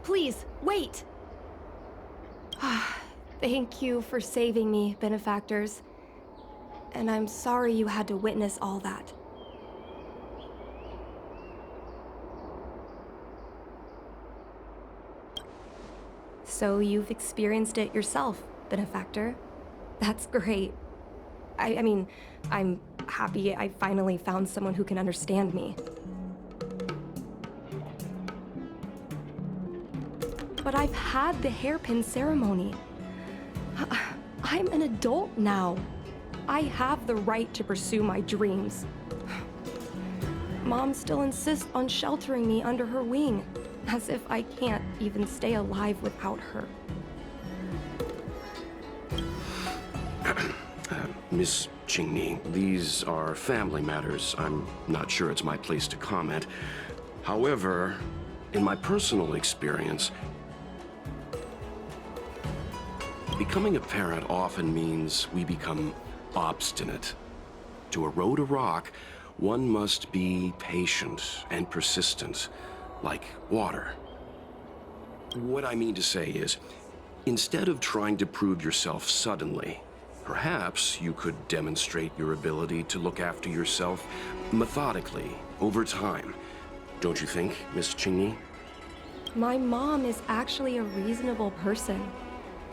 Please, wait! Thank you for saving me, benefactors. And I'm sorry you had to witness all that. So you've experienced it yourself, benefactor. That's great. I mean, I'm happy I finally found someone who can understand me. But I've had the hairpin ceremony. I'm an adult now. I have the right to pursue my dreams. Mom still insists on sheltering me under her wing, as if I can't even stay alive without her. Miss Qingni, these are family matters. I'm not sure it's my place to comment. However, in my personal experience, becoming a parent often means we become obstinate. To erode a rock, one must be patient and persistent, like water. What I mean to say is, instead of trying to prove yourself suddenly, perhaps you could demonstrate your ability to look after yourself methodically, over time. Don't you think, Miss Qingni? My mom is actually a reasonable person,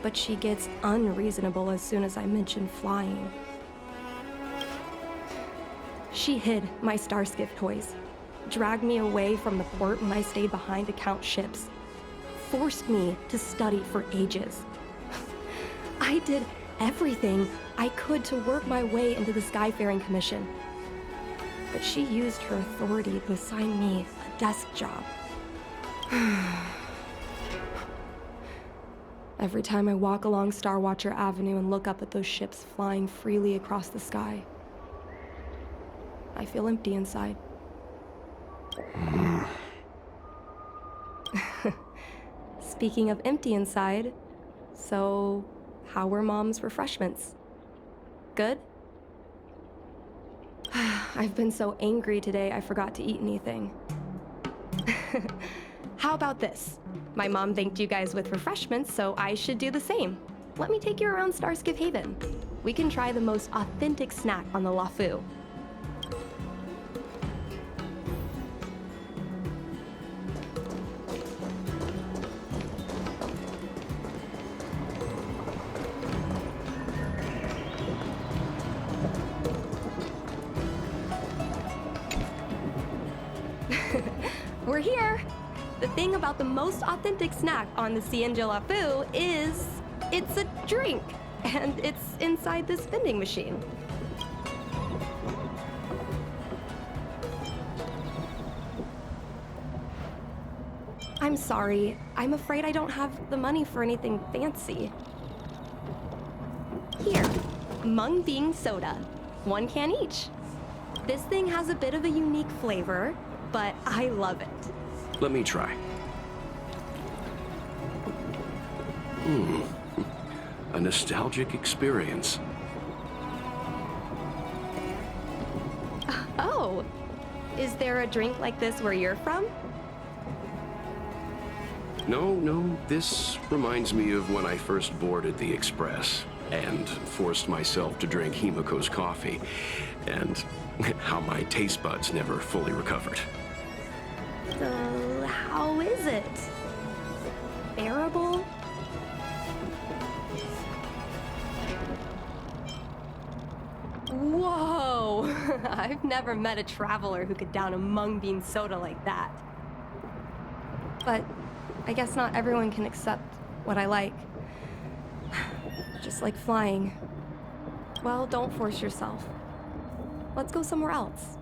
but she gets unreasonable as soon as I mention flying. She hid my Starskiff toys, dragged me away from the port when I stayed behind to count ships, forced me to study for ages. I did everything I could to work my way into the Skyfaring Commission. But she used her authority to assign me a desk job. Every time I walk along Star Watcher Avenue and look up at those ships flying freely across the sky, I feel empty inside. Speaking of empty inside, so how were Mom's refreshments? Good? I've been so angry today I forgot to eat anything. How about this? My mom thanked you guys with refreshments, so I should do the same. Let me take you around Starskiff Haven. We can try the most authentic snack on the Lafu. We're here! The thing about the most authentic snack on the Cienja Lafu is it's a drink, and it's inside this vending machine. I'm sorry. I'm afraid I don't have the money for anything fancy. Here, mung bean soda. 1 can each. This thing has a bit of a unique flavor, but I love it. Let me try. A nostalgic experience. Oh, is there a drink like this where you're from? No, this reminds me of when I first boarded the Express and forced myself to drink Himiko's coffee, and how my taste buds never fully recovered. So, how is it? Bearable? Whoa! I've never met a traveler who could down a mung bean soda like that. But I guess not everyone can accept what I like. Just like flying. Well, don't force yourself. Let's go somewhere else.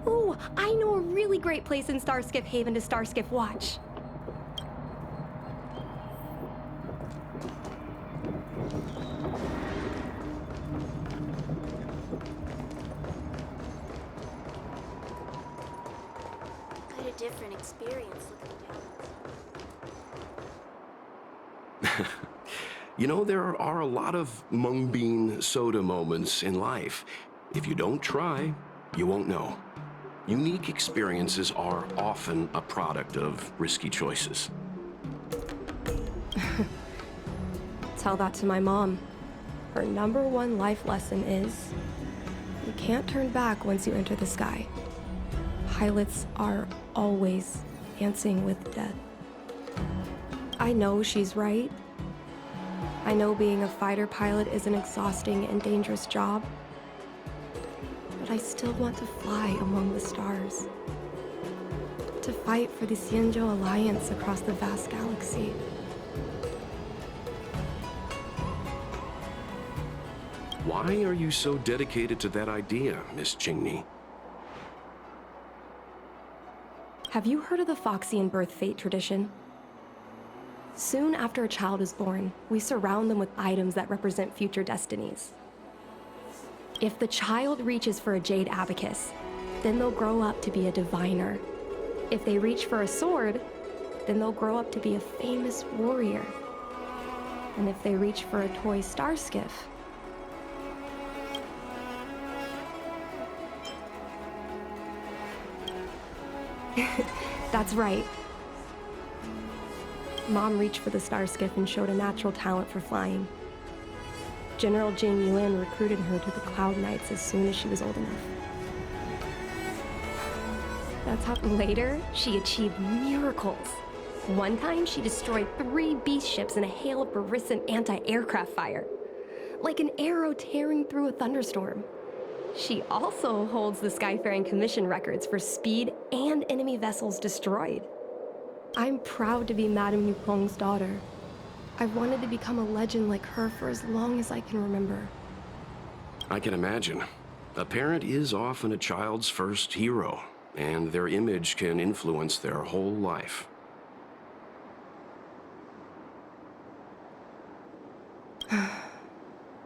Ooh, I know a really great place in Starskiff Haven to Starskiff watch. Quite a different experience looking down. You know, there are a lot of mung bean soda moments in life. If you don't try, you won't know. Unique experiences are often a product of risky choices. Tell that to my mom. Her #1 life lesson is, you can't turn back once you enter the sky. Pilots are always dancing with death. I know she's right. I know being a fighter pilot is an exhausting and dangerous job. But I still want to fly among the stars. To fight for the Xianzhou Alliance across the vast galaxy. Why are you so dedicated to that idea, Miss Jingni? Have you heard of the Foxian birth fate tradition? Soon after a child is born, we surround them with items that represent future destinies. If the child reaches for a jade abacus, then they'll grow up to be a diviner. If they reach for a sword, then they'll grow up to be a famous warrior. And if they reach for a toy star skiff, that's right. Mom reached for the star skiff and showed a natural talent for flying. General Jing Yuan recruited her to the Cloud Knights as soon as she was old enough. That's how later she achieved miracles. One time she destroyed 3 beast ships in a hail of Barisan anti-aircraft fire, like an arrow tearing through a thunderstorm. She also holds the Skyfaring Commission records for speed and enemy vessels destroyed. I'm proud to be Madame Yukong's daughter. I've wanted to become a legend like her for as long as I can remember. I can imagine. A parent is often a child's first hero, and their image can influence their whole life.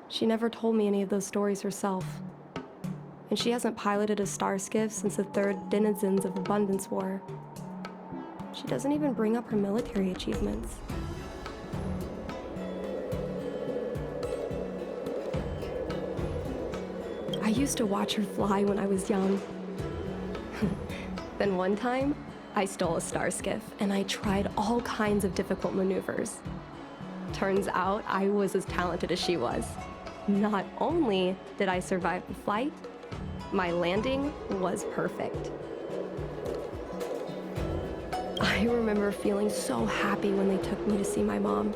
She never told me any of those stories herself. And she hasn't piloted a star skiff since the 3rd Denizens of Abundance War. She doesn't even bring up her military achievements. I used to watch her fly when I was young. Then one time, I stole a star skiff and I tried all kinds of difficult maneuvers. Turns out I was as talented as she was. Not only did I survive the flight, my landing was perfect. I remember feeling so happy when they took me to see my mom.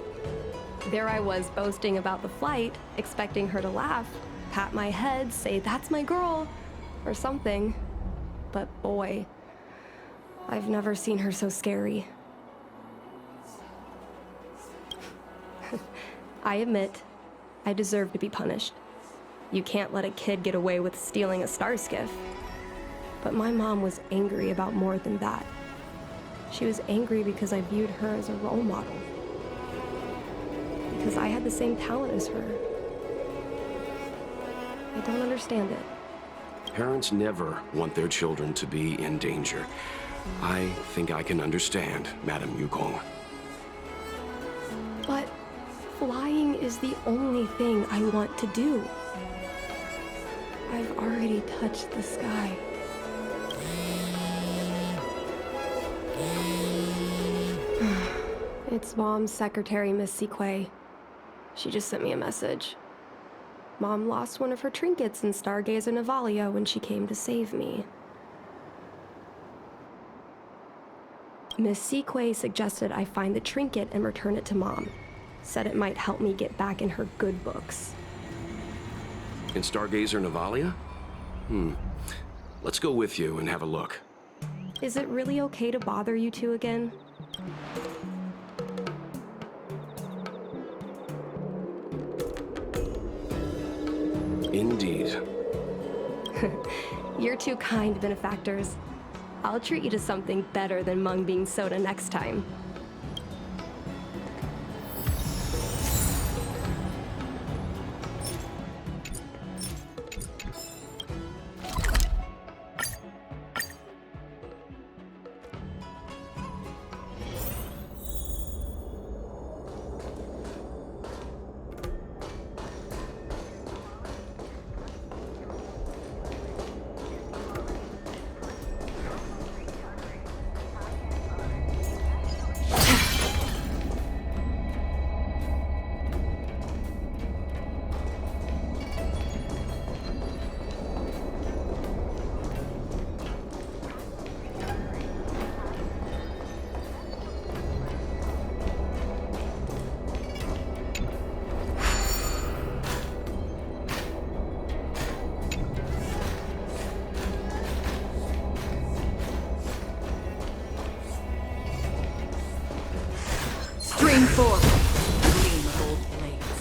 There I was boasting about the flight, expecting her to laugh, pat my head, say, "That's my girl," or something. But boy, I've never seen her so scary. I admit, I deserve to be punished. You can't let a kid get away with stealing a star skiff. But my mom was angry about more than that. She was angry because I viewed her as a role model. Because I had the same talent as her. I don't understand it. Parents never want their children to be in danger. I think I can understand, Madame Yukong. But flying is the only thing I want to do. I've already touched the sky. It's Mom's secretary, Miss Sequay. She just sent me a message. Mom lost one of her trinkets in Stargazer Navalia when she came to save me. Miss Sequay suggested I find the trinket and return it to Mom. Said it might help me get back in her good books. In Stargazer Navalia? Let's go with you and have a look. Is it really okay to bother you two again? Indeed. You're two kind benefactors. I'll treat you to something better than mung bean soda next time. Stream forth. Gleam of old blades.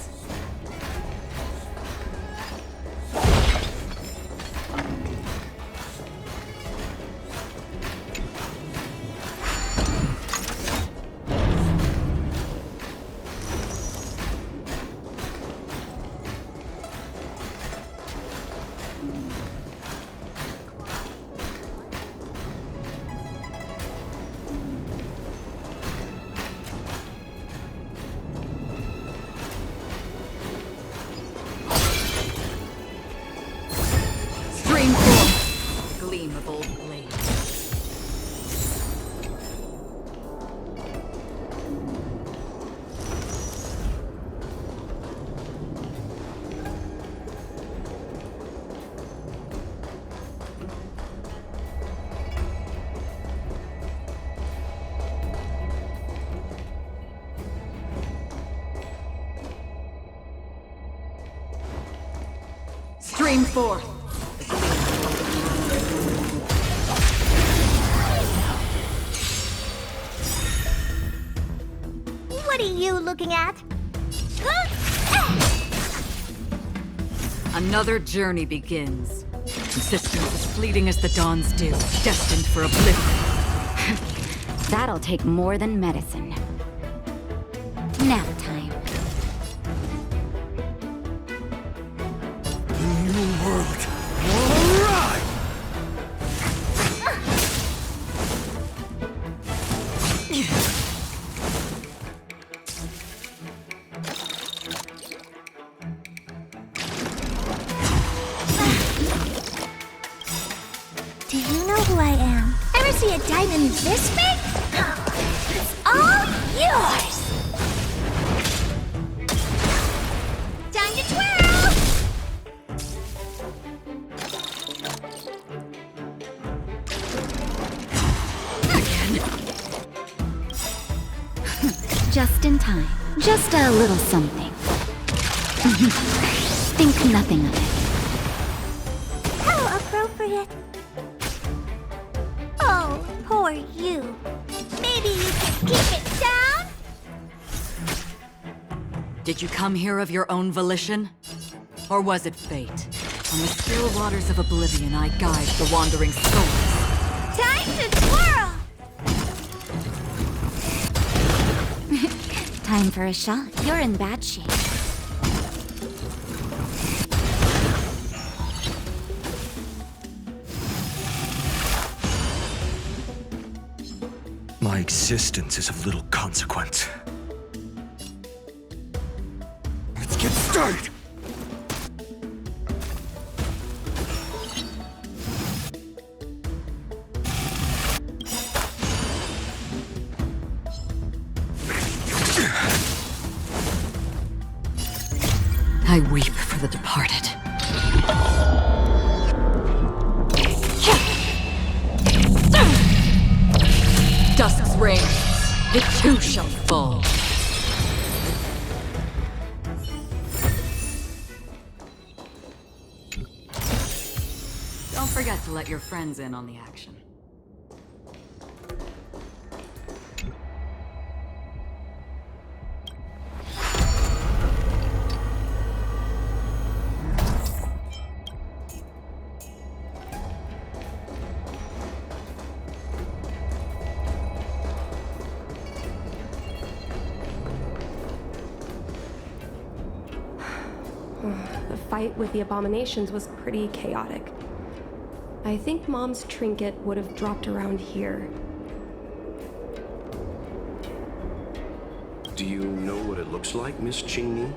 Stream forth. The gleam of old blades. Stream forth. What are you looking at? Another journey begins. Existence as fleeting as the dawn's dew, destined for oblivion. That'll take more than medicine. Nap time. New world. All right. Do you know who I am? Ever see a diamond this big? It's all yours! Time to twirl! Just in time. Just a little something. Think nothing of it. How appropriate. Oh, poor you. Maybe you can keep it down? Did you come here of your own volition? Or was it fate? On the still waters of oblivion, I guide the wandering souls. Time to twirl! Time for a shot. You're in bad shape. My existence is of little consequence. Let's get started! I weep for the departed. Dusk's reign, it too shall fall. Don't forget to let your friends in on the action. The fight with the abominations was pretty chaotic. I think Mom's trinket would have dropped around here. Do you know what it looks like, Miss Cheney?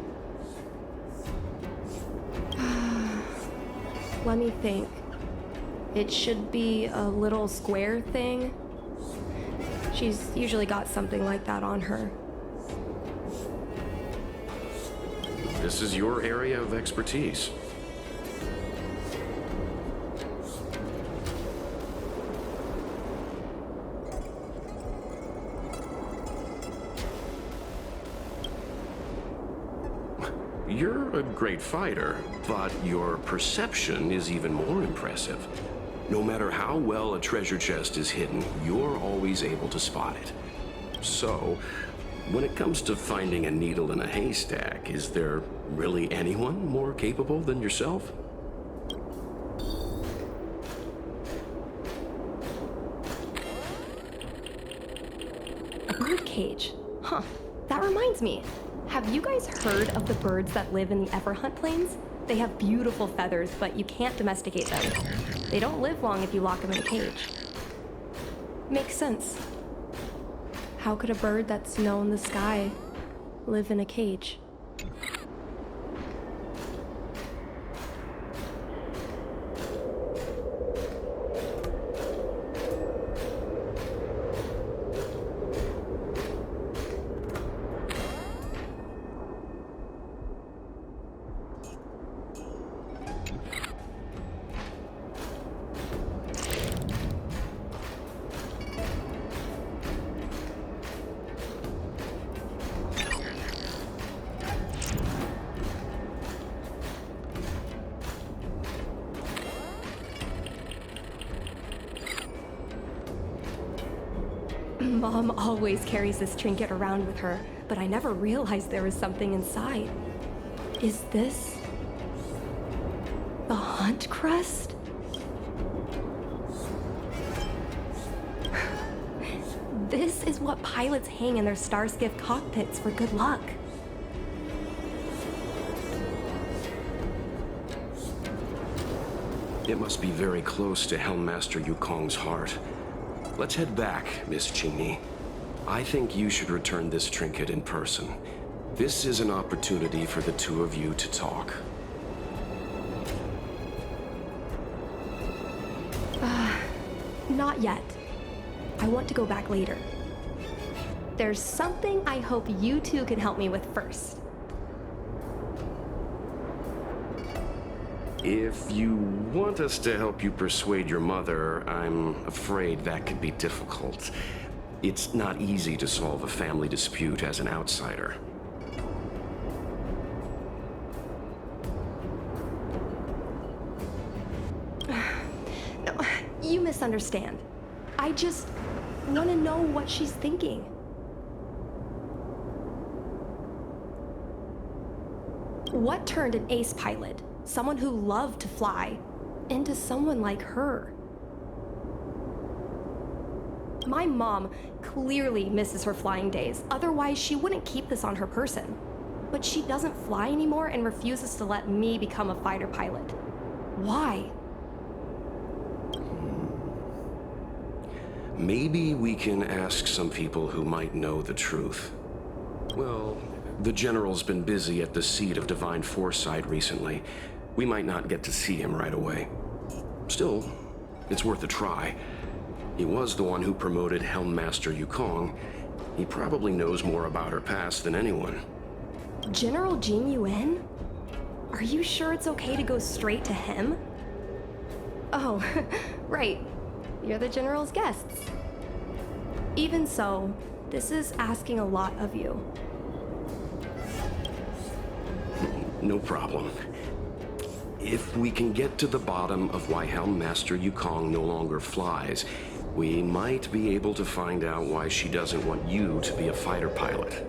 Let me think. It should be a little square thing. She's usually got something like that on her. This is your area of expertise. You're a great fighter, but your perception is even more impressive. No matter how well a treasure chest is hidden, you're always able to spot it. So, When it comes to finding a needle in a haystack, is there really anyone more capable than yourself? A bird cage. Huh. That reminds me. Have you guys heard of the birds that live in the Everhunt Plains? They have beautiful feathers, but you can't domesticate them. They don't live long if you lock them in a cage. Makes sense. How could a bird that's known the sky live in a cage? Mom always carries this trinket around with her, but I never realized there was something inside. Is this the hunt crest? This is what pilots hang in their Starskiff cockpits for good luck. It must be very close to Helmmaster Yukong's heart. Let's head back, Miss Cheney. I think you should return this trinket in person. This is an opportunity for the two of you to talk. Not yet. I want to go back later. There's something I hope you two can help me with first. If you want us to help you persuade your mother, I'm afraid that could be difficult. It's not easy to solve a family dispute as an outsider. No, you misunderstand. I just want to know what she's thinking. What turned an ace pilot, someone who loved to fly, into someone like her? My mom clearly misses her flying days, otherwise she wouldn't keep this on her person. But she doesn't fly anymore and refuses to let me become a fighter pilot. Why? Maybe we can ask some people who might know the truth. Well, the General's been busy at the seat of Divine Foresight recently. We might not get to see him right away. Still, it's worth a try. He was the one who promoted Helmmaster Yukong. He probably knows more about her past than anyone. General Jing Yuan? Are you sure it's okay to go straight to him? Oh, right. You're the General's guests. Even so, this is asking a lot of you. No problem. If we can get to the bottom of why Helmmaster Yukong no longer flies, we might be able to find out why she doesn't want you to be a fighter pilot.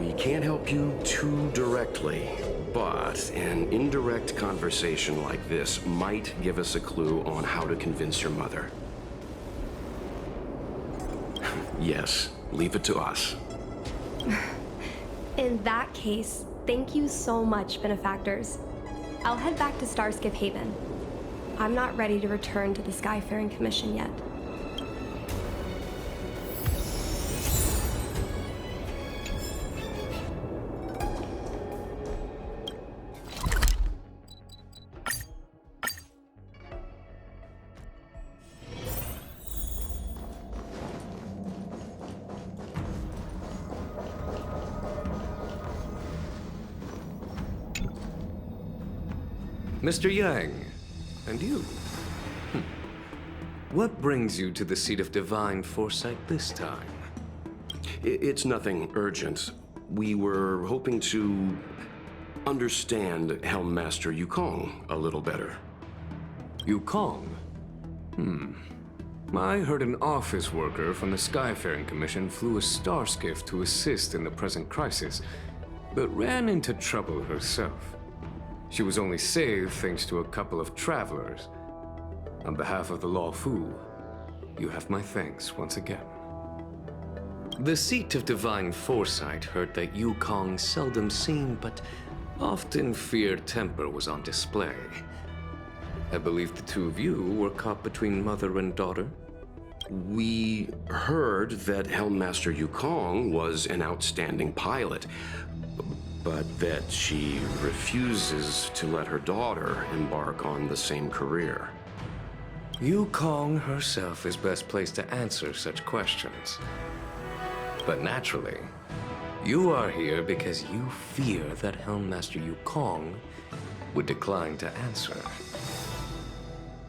We can't help you too directly, but an indirect conversation like this might give us a clue on how to convince your mother. Yes, leave it to us. In that case, thank you so much, benefactors. I'll head back to Starskiff Haven. I'm not ready to return to the Skyfaring Commission yet. Mr. Yang, and you? What brings you to the seat of Divine Foresight this time? It's nothing urgent. We were hoping to understand Helmmaster Yukong a little better. Yukong? I heard an office worker from the Skyfaring Commission flew a star skiff to assist in the present crisis, but ran into trouble herself. She was only saved thanks to a couple of travelers. On behalf of the Law Fu, you have my thanks once again. The seat of divine foresight heard that Yukong's seldom seen but often feared temper was on display. I believe the two of you were caught between mother and daughter. We heard that Helmmaster Yukong was an outstanding pilot, but that she refuses to let her daughter embark on the same career. Yukong herself is best placed to answer such questions. But naturally, you are here because you fear that Helmmaster Yukong would decline to answer.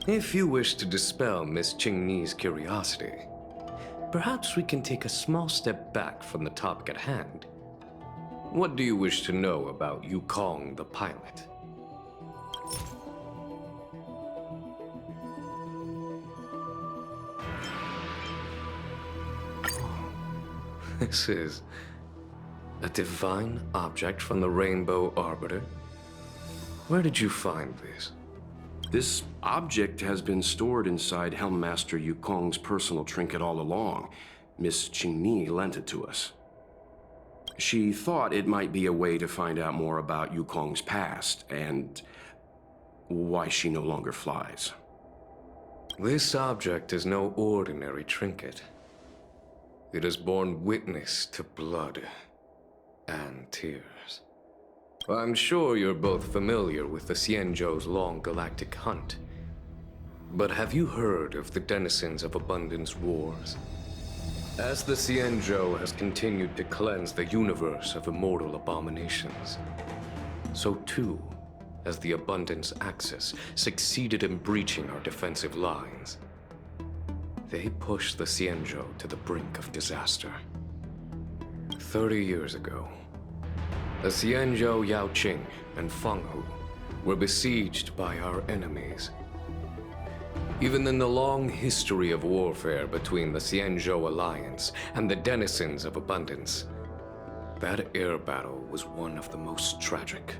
If you wish to dispel Miss Qingni's curiosity, perhaps we can take a small step back from the topic at hand. What do you wish to know about Yukong the pilot? This is a divine object from the Rainbow Arbiter. Where did you find this? This object has been stored inside Helmmaster Yukong's personal trinket all along. Miss Qingni lent it to us. She thought it might be a way to find out more about Yukong's past and why she no longer flies. This object is no ordinary trinket. It has borne witness to blood and tears. I'm sure you're both familiar with the Xianzhou's long galactic hunt. But have you heard of the denizens of Abundance Wars? As the Xianzhou has continued to cleanse the universe of immortal abominations, so too has the Abundance Axis succeeded in breaching our defensive lines. They pushed the Xianzhou to the brink of disaster. 30 years ago, the Xianzhou Yaoqing and Fenghu were besieged by our enemies. Even in the long history of warfare between the Xianzhou Alliance and the denizens of Abundance, that air battle was one of the most tragic.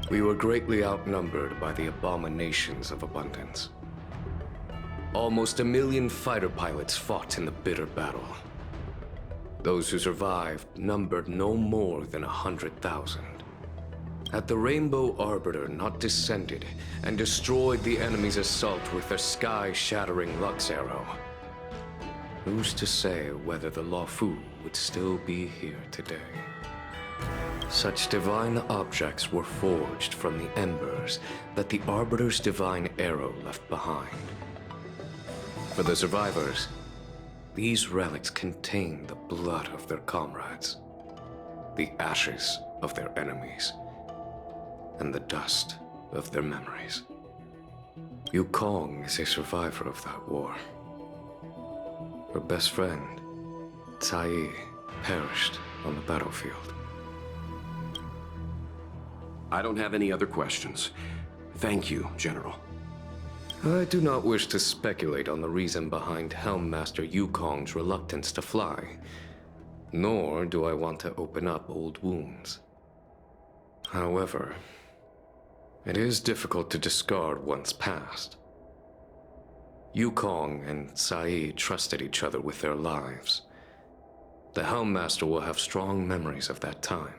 We were greatly outnumbered by the abominations of Abundance. Almost 1 million fighter pilots fought in the bitter battle. Those who survived numbered no more than 100,000. Had the Rainbow Arbiter not descended and destroyed the enemy's assault with their sky-shattering Lux Arrow, who's to say whether the Law Fu would still be here today? Such divine objects were forged from the embers that the Arbiter's divine arrow left behind. For the survivors, these relics contain the blood of their comrades, the ashes of their enemies, and the dust of their memories. Yukong is a survivor of that war. Her best friend, Cai, perished on the battlefield. I don't have any other questions. Thank you, General. I do not wish to speculate on the reason behind Helmmaster Yukong's reluctance to fly, nor do I want to open up old wounds. However, it is difficult to discard one's past. Yukong and Cai trusted each other with their lives. The Helmmaster will have strong memories of that time.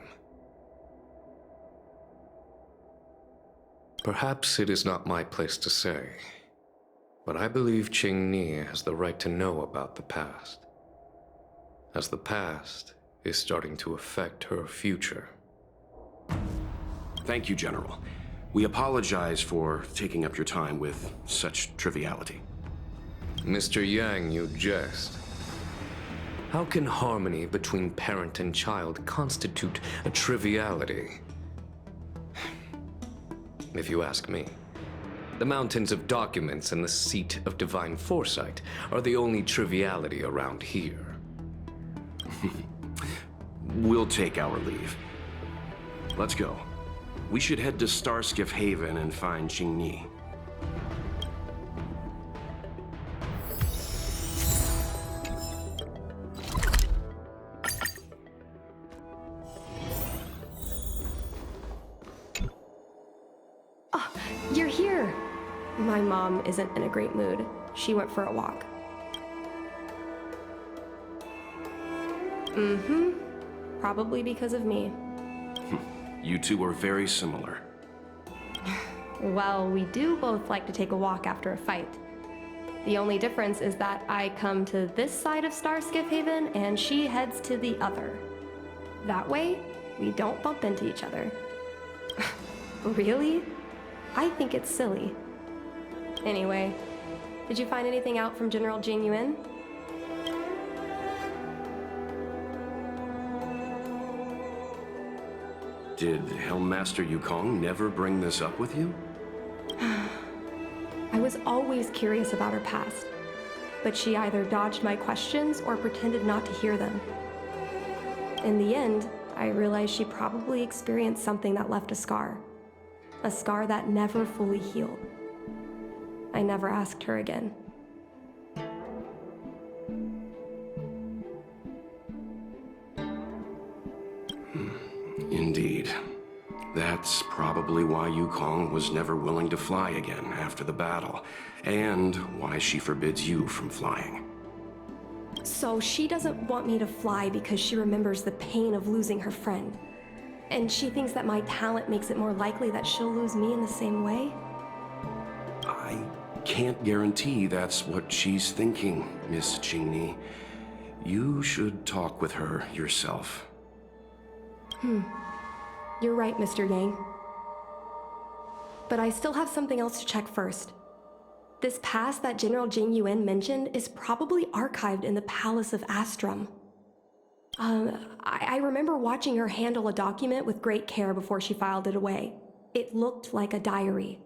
Perhaps it is not my place to say, but I believe Qingni has the right to know about the past, as the past is starting to affect her future. Thank you, General. We apologize for taking up your time with such triviality. Mr. Yang, you jest. How can harmony between parent and child constitute a triviality? If you ask me, the mountains of documents and the seat of divine foresight are the only triviality around here. We'll take our leave. Let's go. We should head to Starskiff Haven and find Qingni. My mom isn't in a great mood. She went for a walk. Probably because of me. You two are very similar. Well, we do both like to take a walk after a fight. The only difference is that I come to this side of Starskiff Haven and she heads to the other. That way, we don't bump into each other. Really? I think it's silly. Anyway, did you find anything out from General Jing Yuan? Did Helmmaster Yukong never bring this up with you? I was always curious about her past, but she either dodged my questions or pretended not to hear them. In the end, I realized she probably experienced something that left a scar that never fully healed. I never asked her again. Indeed. That's probably why Yukong was never willing to fly again after the battle, and why she forbids you from flying. So she doesn't want me to fly because she remembers the pain of losing her friend. And she thinks that my talent makes it more likely that she'll lose me in the same way? I can't guarantee that's what she's thinking, Miss Qingni. You should talk with her yourself. You're right, Mr. Yang. But I still have something else to check first. This past that General Jing Yuan mentioned is probably archived in the Palace of Astrum. I remember watching her handle a document with great care before she filed it away. It looked like a diary.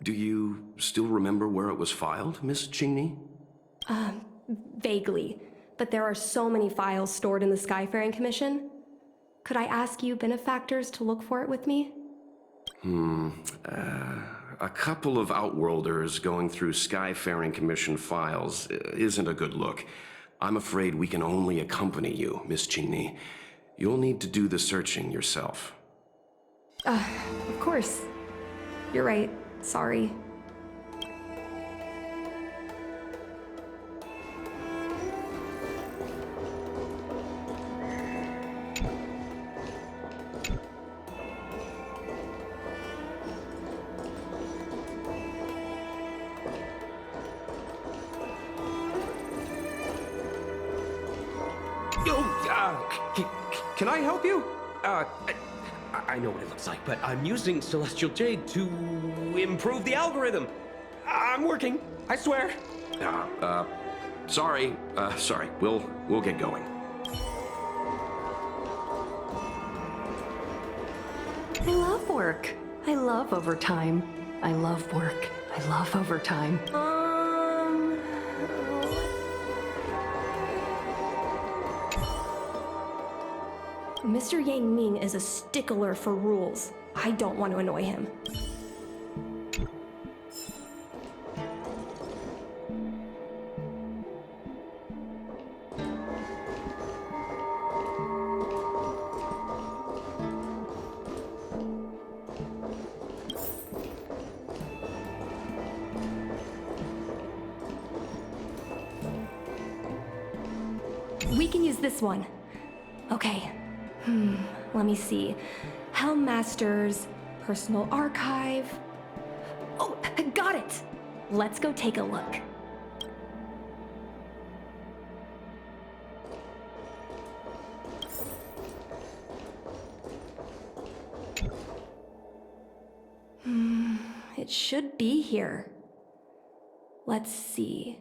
Do you still remember where it was filed, Miss Qingni? Vaguely, but there are so many files stored in the Skyfaring Commission. Could I ask you benefactors to look for it with me? A couple of Outworlders going through Skyfaring Commission files isn't a good look. I'm afraid we can only accompany you, Miss Qingni. You'll need to do the searching yourself. Of course. You're right. Sorry. Can I help you? I know what it looks like, but I'm using Celestial Jade to improve the algorithm. I'm working, I swear. Sorry. We'll get going. I love work. I love overtime. I love work. I love overtime. Mr. Yang Ming is a stickler for rules. I don't want to annoy him. We can use this one. Okay. Let me see. Helmmaster's personal archive. Oh, got it! Let's go take a look. It should be here. Let's see.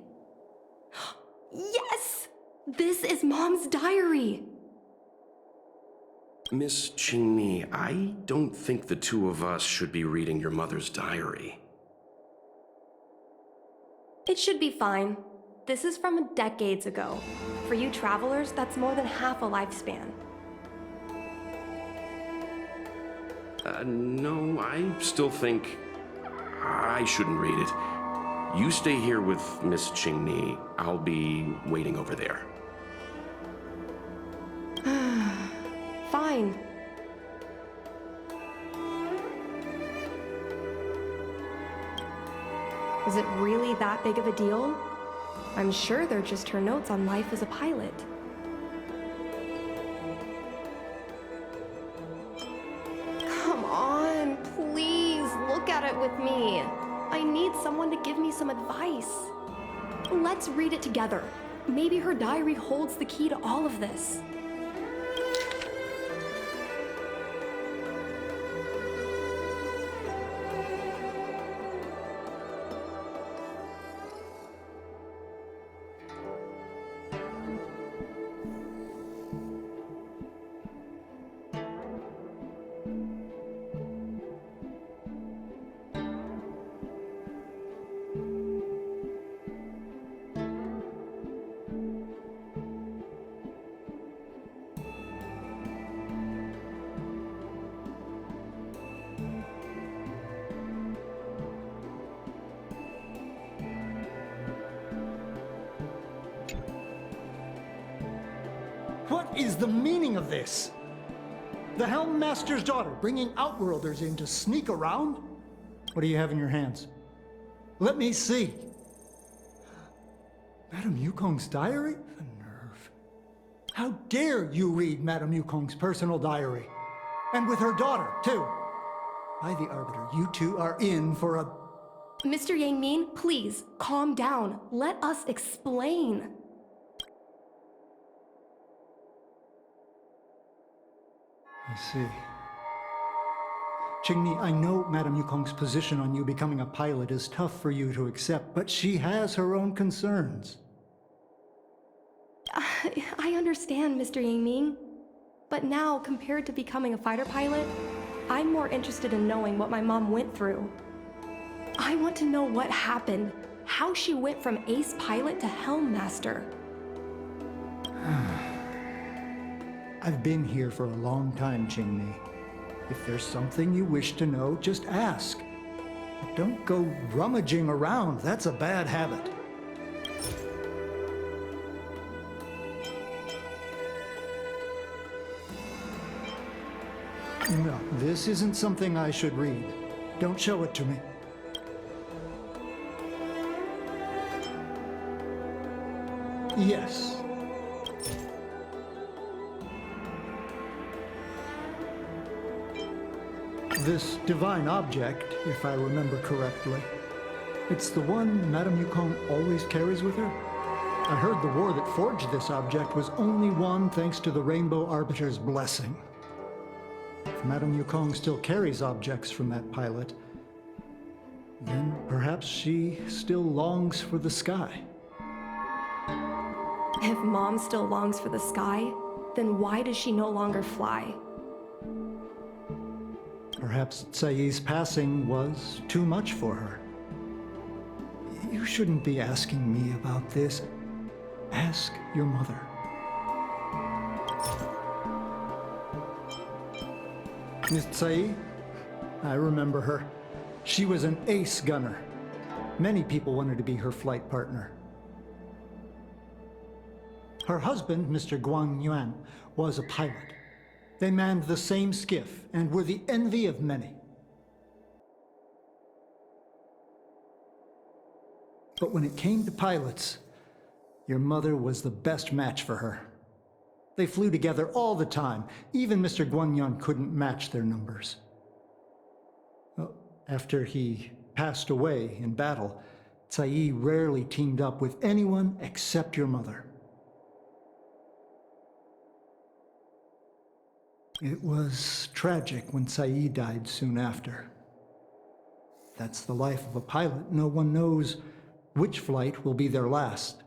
Yes! This is Mom's diary! Miss Qingni, I don't think the two of us should be reading your mother's diary. It should be fine. This is from decades ago. For you travelers, that's more than half a lifespan. No, I still think I shouldn't read it. You stay here with Miss Qingni. I'll be waiting over there. Fine. Is it really that big of a deal? I'm sure they're just her notes on life as a pilot. Come on, please look at it with me. I need someone to give me some advice. Let's read it together. Maybe her diary holds the key to all of this. What is the meaning of this? The Helm Master's daughter bringing Outworlders in to sneak around? What do you have in your hands? Let me see. Madame Yukong's diary? The nerve. How dare you read Madame Yukong's personal diary? And with her daughter, too. By the Arbiter, you two are in for a... Mr. Yang Min, please, calm down. Let us explain. I see. Qingni, I know Madame Yukong's position on you becoming a pilot is tough for you to accept, but she has her own concerns. I understand, Mr. Yang Ming. But now, compared to becoming a fighter pilot, I'm more interested in knowing what my mom went through. I want to know what happened, how she went from ace pilot to helm master. I've been here for a long time, Qingni. If there's something you wish to know, just ask. But don't go rummaging around. That's a bad habit. No, this isn't something I should read. Don't show it to me. Yes. This divine object, if I remember correctly, it's the one Madame Yukong always carries with her? I heard the war that forged this object was only won thanks to the Rainbow Arbiter's blessing. If Madame Yukong still carries objects from that pilot, then perhaps she still longs for the sky. If Mom still longs for the sky, then why does she no longer fly? Perhaps Tsai's passing was too much for her. You shouldn't be asking me about this. Ask your mother. Miss Tsai? I remember her. She was an ace gunner. Many people wanted to be her flight partner. Her husband, Mr. Guang Yuan, was a pilot. They manned the same skiff and were the envy of many. But when it came to pilots, your mother was the best match for her. They flew together all the time. Even Mr. Guanyan couldn't match their numbers. Well, after he passed away in battle, Tsai rarely teamed up with anyone except your mother. It was tragic when Tsai died soon after. That's the life of a pilot. No one knows which flight will be their last.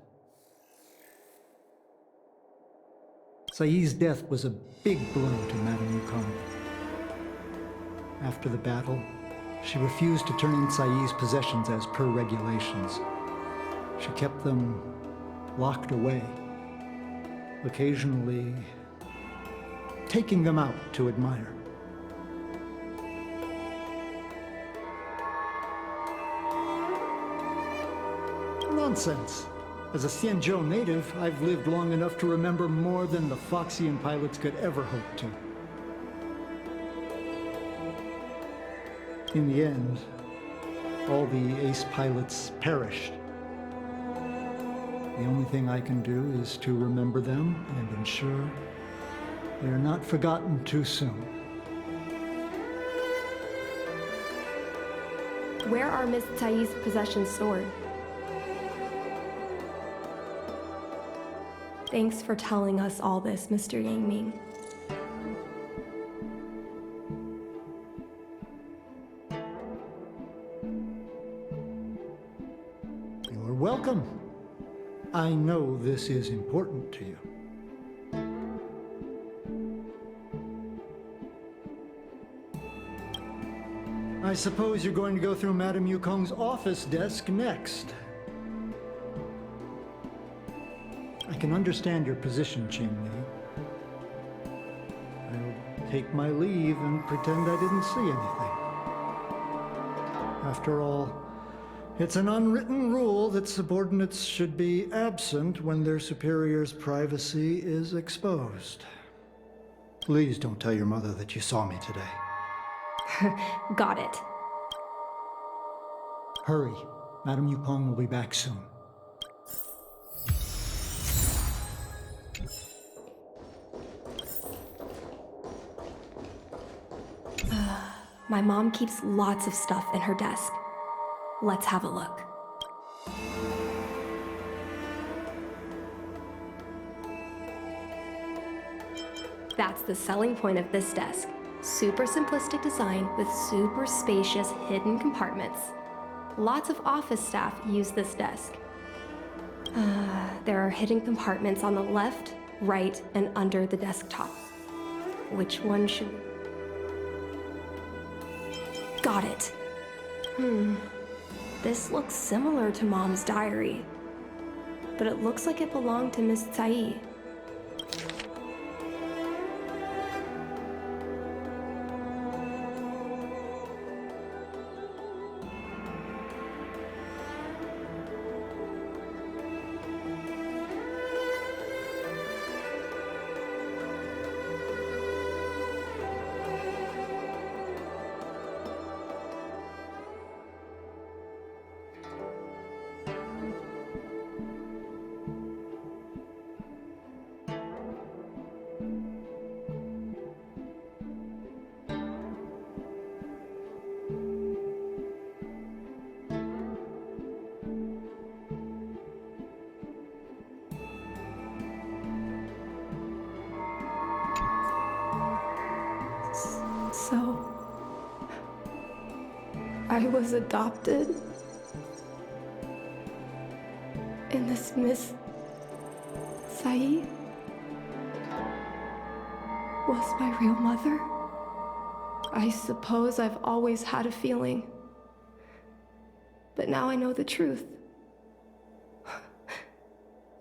Tsai's death was a big blow to Madame Yukong. After the battle, she refused to turn in Tsai's possessions as per regulations. She kept them locked away, occasionally taking them out to admire. Nonsense. As a Xianzhou native, I've lived long enough to remember more than the Foxian pilots could ever hope to. In the end, All the ace pilots perished. The only thing I can do is to remember them and ensure they are not forgotten too soon. Where are Miss Tsai's possessions stored? Thanks for telling us all this, Mr. Yang Ming. You're welcome. I know this is important to you. I suppose you're going to go through Madame Yukong's office desk next. I can understand your position, Qingmei. I'll take my leave and pretend I didn't see anything. After all, it's an unwritten rule that subordinates should be absent when their superior's privacy is exposed. Please don't tell your mother that you saw me today. Got it. Hurry. Madame Yukong will be back soon. My mom keeps lots of stuff in her desk. Let's have a look. That's the selling point of this desk. Super simplistic design with super spacious hidden compartments. Lots of office staff use this desk. There are hidden compartments on the left, right, and under the desktop. Which one should... Got it. This looks similar to Mom's diary, but it looks like it belonged to Miss Tsai. So, I was adopted, and this Miss Tsai was my real mother. I suppose I've always had a feeling, but now I know the truth.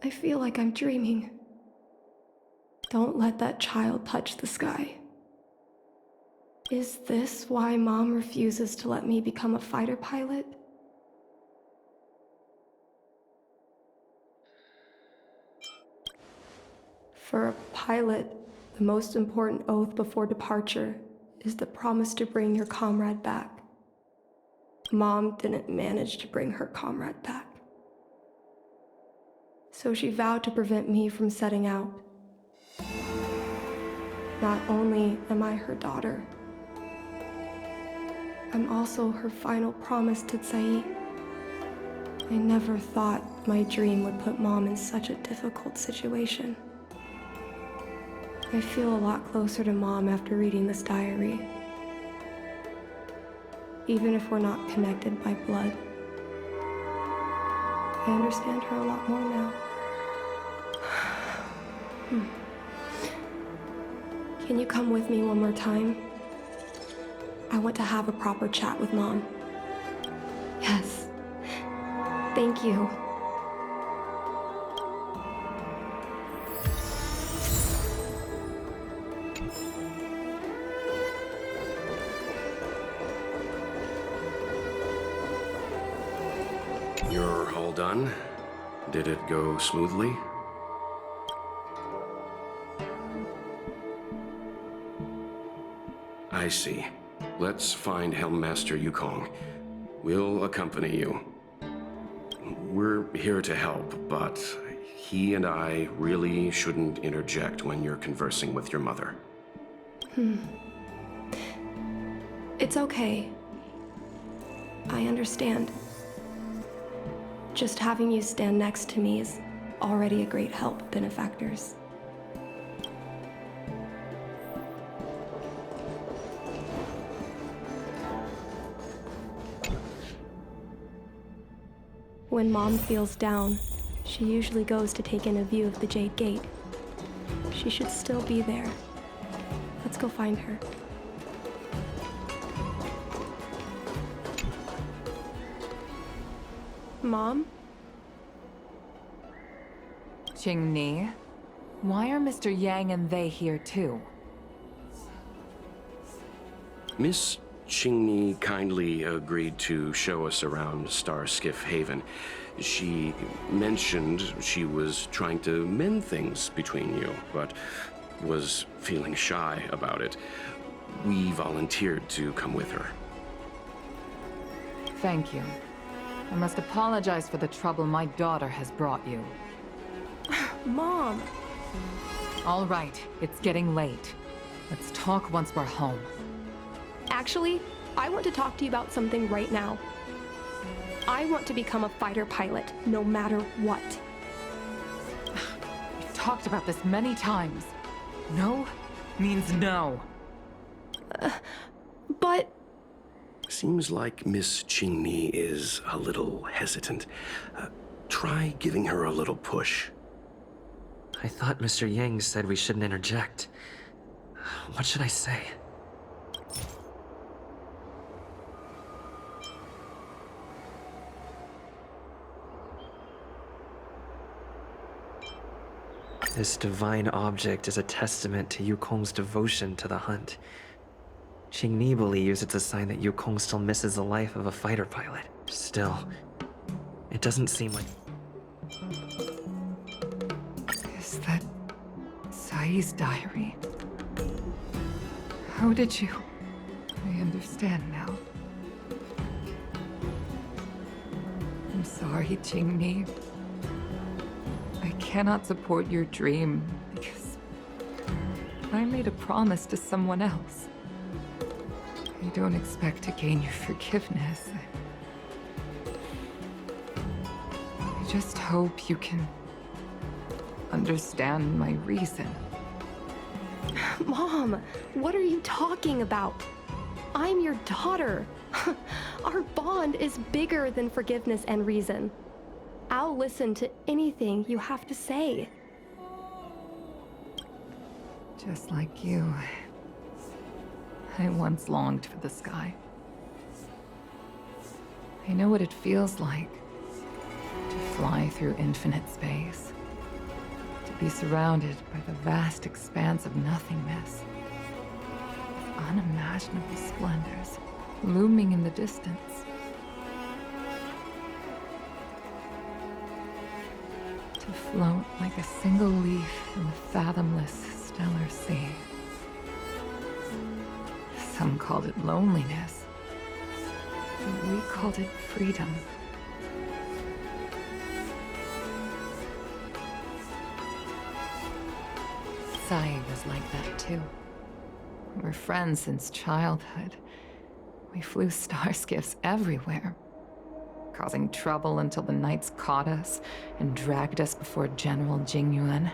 I feel like I'm dreaming. Don't let that child touch the sky. Is this why Mom refuses to let me become a fighter pilot? For a pilot, the most important oath before departure is the promise to bring your comrade back. Mom didn't manage to bring her comrade back. So she vowed to prevent me from setting out. Not only am I her daughter, I'm also her final promise to Tsai. I never thought my dream would put Mom in such a difficult situation. I feel a lot closer to Mom after reading this diary. Even if we're not connected by blood, I understand her a lot more now. Can you come with me one more time? I want to have a proper chat with Mom. Yes. Thank you. You're all done? Did it go smoothly? I see. Let's find Helmmaster Yukong. We'll accompany you. We're here to help, but he and I really shouldn't interject when you're conversing with your mother. It's okay. I understand. Just having you stand next to me is already a great help, benefactors. When Mom feels down, she usually goes to take in a view of the Jade Gate. She should still be there. Let's go find her. Mom? Qingni, why are Mr. Yang and they here too? Miss Qingni kindly agreed to show us around Starskiff Haven. She mentioned she was trying to mend things between you, but was feeling shy about it. We volunteered to come with her. Thank you. I must apologize for the trouble my daughter has brought you. Mom! All right, it's getting late. Let's talk once we're home. Actually, I want to talk to you about something right now. I want to become a fighter pilot, no matter what. We've talked about this many times. No means no. But... Seems like Miss Qingni is a little hesitant. Try giving her a little push. I thought Mr. Yang said we shouldn't interject. What should I say? This divine object is a testament to Yukong's devotion to the hunt. Qingni believes it's a sign that Yukong still misses the life of a fighter pilot. Still, it doesn't seem like... Is that Sai's diary? How did you... I understand now. I'm sorry, Qingni. I cannot support your dream because I made a promise to someone else. I don't expect to gain your forgiveness. I just hope you can understand my reason. Mom, what are you talking about? I'm your daughter. Our bond is bigger than forgiveness and reason. I'll listen to anything you have to say. Just like you, I once longed for the sky. I know what it feels like to fly through infinite space, to be surrounded by the vast expanse of nothingness, with unimaginable splendors looming in the distance. To float like a single leaf in the fathomless stellar sea. Some called it loneliness. But we called it freedom. Sai was like that too. We're friends since childhood. We flew star skiffs everywhere, causing trouble until the knights caught us and dragged us before General Jingyuan.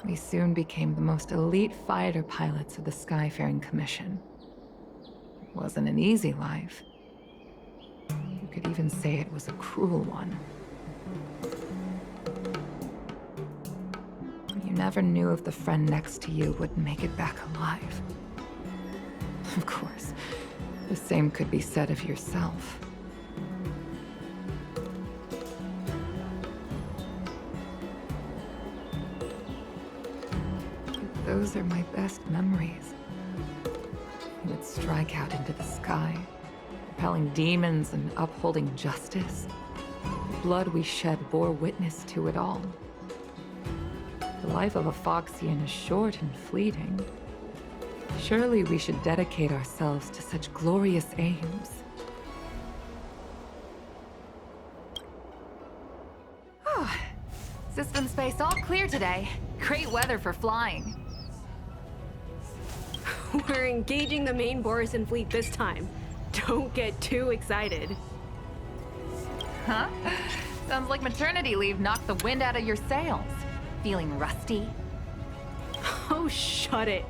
We soon became the most elite fighter pilots of the Skyfaring Commission. It wasn't an easy life. You could even say it was a cruel one. You never knew if the friend next to you would make it back alive. Of course, the same could be said of yourself. Those are my best memories. We would strike out into the sky, repelling demons and upholding justice. The blood we shed bore witness to it all. The life of a Foxian is short and fleeting. Surely we should dedicate ourselves to such glorious aims. System space all clear today. Great weather for flying. We're engaging the main Borisan fleet this time. Don't get too excited. Huh? Sounds like maternity leave knocked the wind out of your sails. Feeling rusty? Oh, shut it.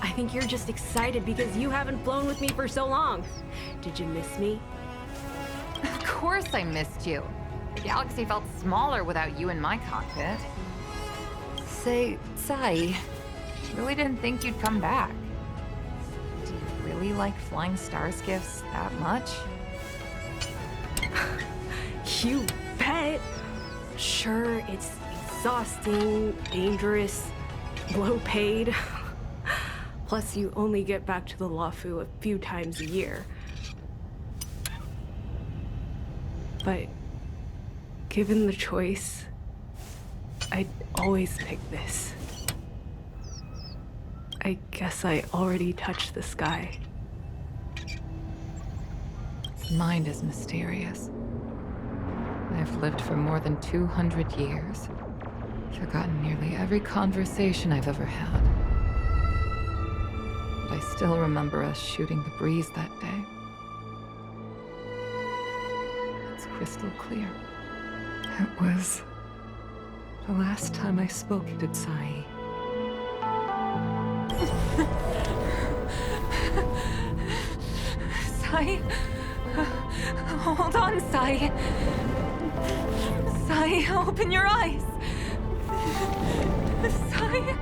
I think you're just excited because you haven't flown with me for so long. Did you miss me? Of course I missed you. The galaxy felt smaller without you in my cockpit. Say, Sai, really didn't think you'd come back. Do you really like flying star skiffs that much? You bet. Sure, it's exhausting, dangerous, low paid. Plus, you only get back to the Luofu a few times a year. But given the choice, I'd always pick this. I guess I already touched the sky. Mind is mysterious. I've lived for more than 200 years. Forgotten nearly every conversation I've ever had. But I still remember us shooting the breeze that day. It's crystal clear. It was the last time I spoke to Sai. Sai? Hold on, Sai. Sai, open your eyes. Sai?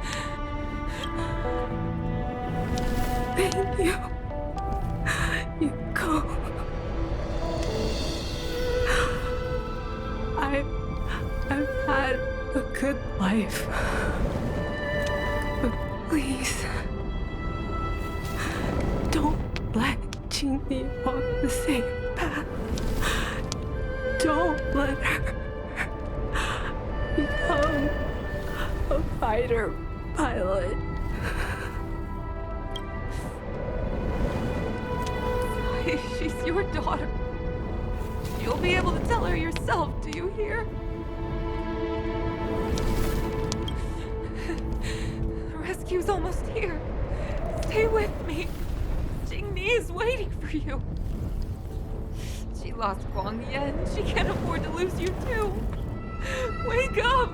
Thank you. You go. I've had a good life. But please, don't let Jinli walk the same path. Don't let her become a fighter pilot. She's your daughter. You'll be able to tell her yourself, do you hear? The rescue's almost here. Stay with me. Jingni is waiting for you. She lost Guang Yan. She can't afford to lose you too. Wake up!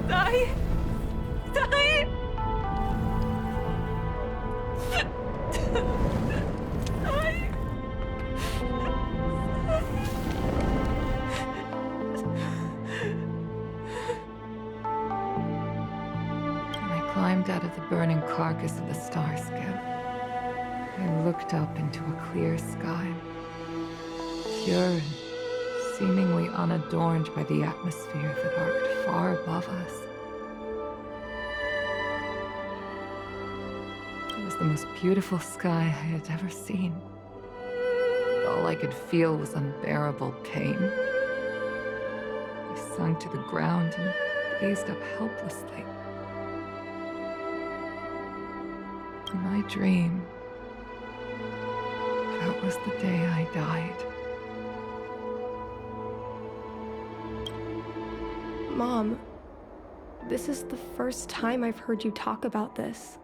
Sai! Sai! Sai! I climbed out of the burning carcass of the star skiff. I looked up into a clear sky, pure and seemingly unadorned by the atmosphere that arced far above us. It was the most beautiful sky I had ever seen. All I could feel was unbearable pain. I sunk to the ground and gazed up helplessly. In my dream, that was the day I died. Mom, this is the first time I've heard you talk about this.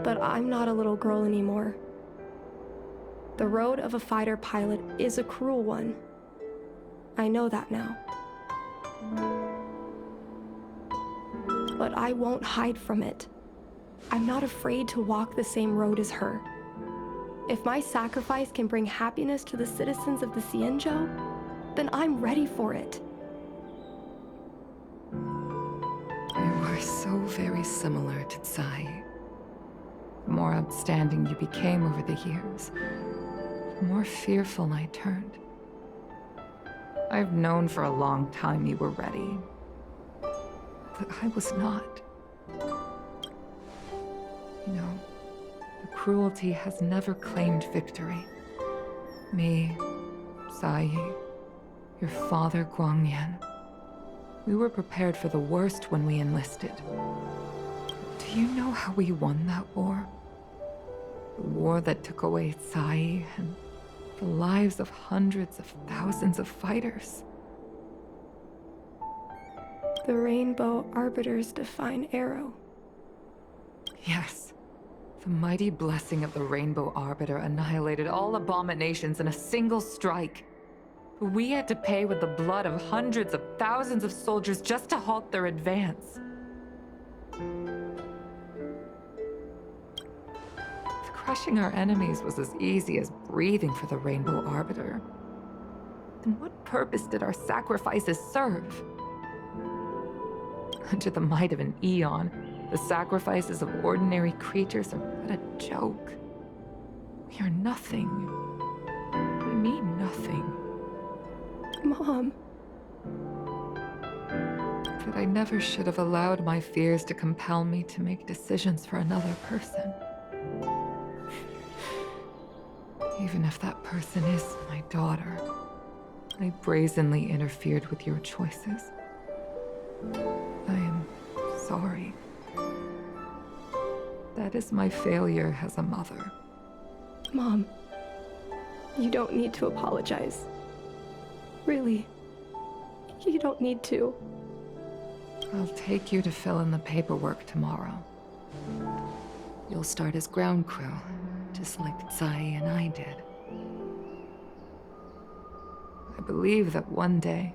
But I'm not a little girl anymore. The road of a fighter pilot is a cruel one. I know that now. But I won't hide from it. I'm not afraid to walk the same road as her. If my sacrifice can bring happiness to the citizens of the Xianzhou, then I'm ready for it. You were so very similar to Tsai. The more upstanding you became over the years, the more fearful I turned. I've known for a long time you were ready, but I was not. You know, the cruelty has never claimed victory. Me, Sai, your father Guangyan. We were prepared for the worst when we enlisted. Do you know how we won that war? The war that took away Sai and the lives of hundreds of thousands of fighters. The Rainbow Arbiter's divine arrow. Yes. The mighty blessing of the Rainbow Arbiter annihilated all abominations in a single strike. We had to pay with the blood of hundreds of thousands of soldiers just to halt their advance. If crushing our enemies was as easy as breathing for the Rainbow Arbiter, then what purpose did our sacrifices serve? Under the might of an eon, the sacrifices of ordinary creatures are but a joke. We are nothing. We mean nothing. Mom. But I never should have allowed my fears to compel me to make decisions for another person. Even if that person is my daughter, I brazenly interfered with your choices. I am sorry. That is my failure as a mother. Mom, you don't need to apologize. Really, you don't need to. I'll take you to fill in the paperwork tomorrow. You'll start as ground crew, just like Tsai and I did. I believe that one day,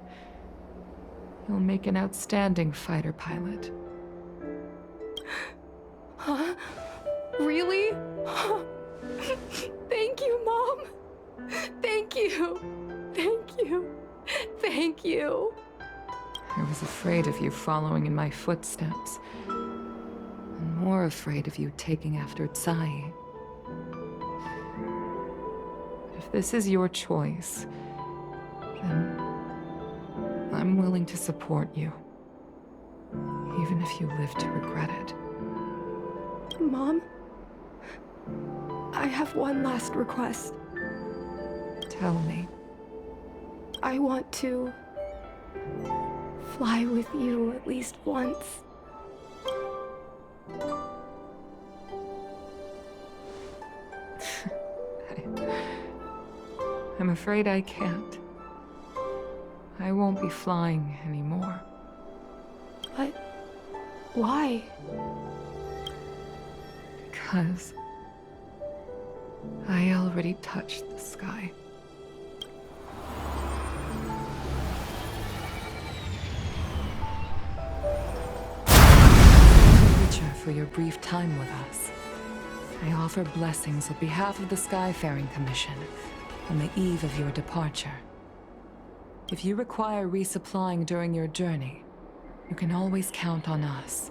you'll make an outstanding fighter pilot. Huh? Really? Thank you, Mom. Thank you. Thank you. Thank you. I was afraid of you following in my footsteps. And more afraid of you taking after Tsai. But if this is your choice, then I'm willing to support you. Even if you live to regret it. Mom, I have one last request. Tell me. I want to fly with you at least once. I'm afraid I can't. I won't be flying anymore. But why? Because I already touched the sky. Richard, for your brief time with us, I offer blessings on behalf of the Skyfaring Commission on the eve of your departure. If you require resupplying during your journey, you can always count on us.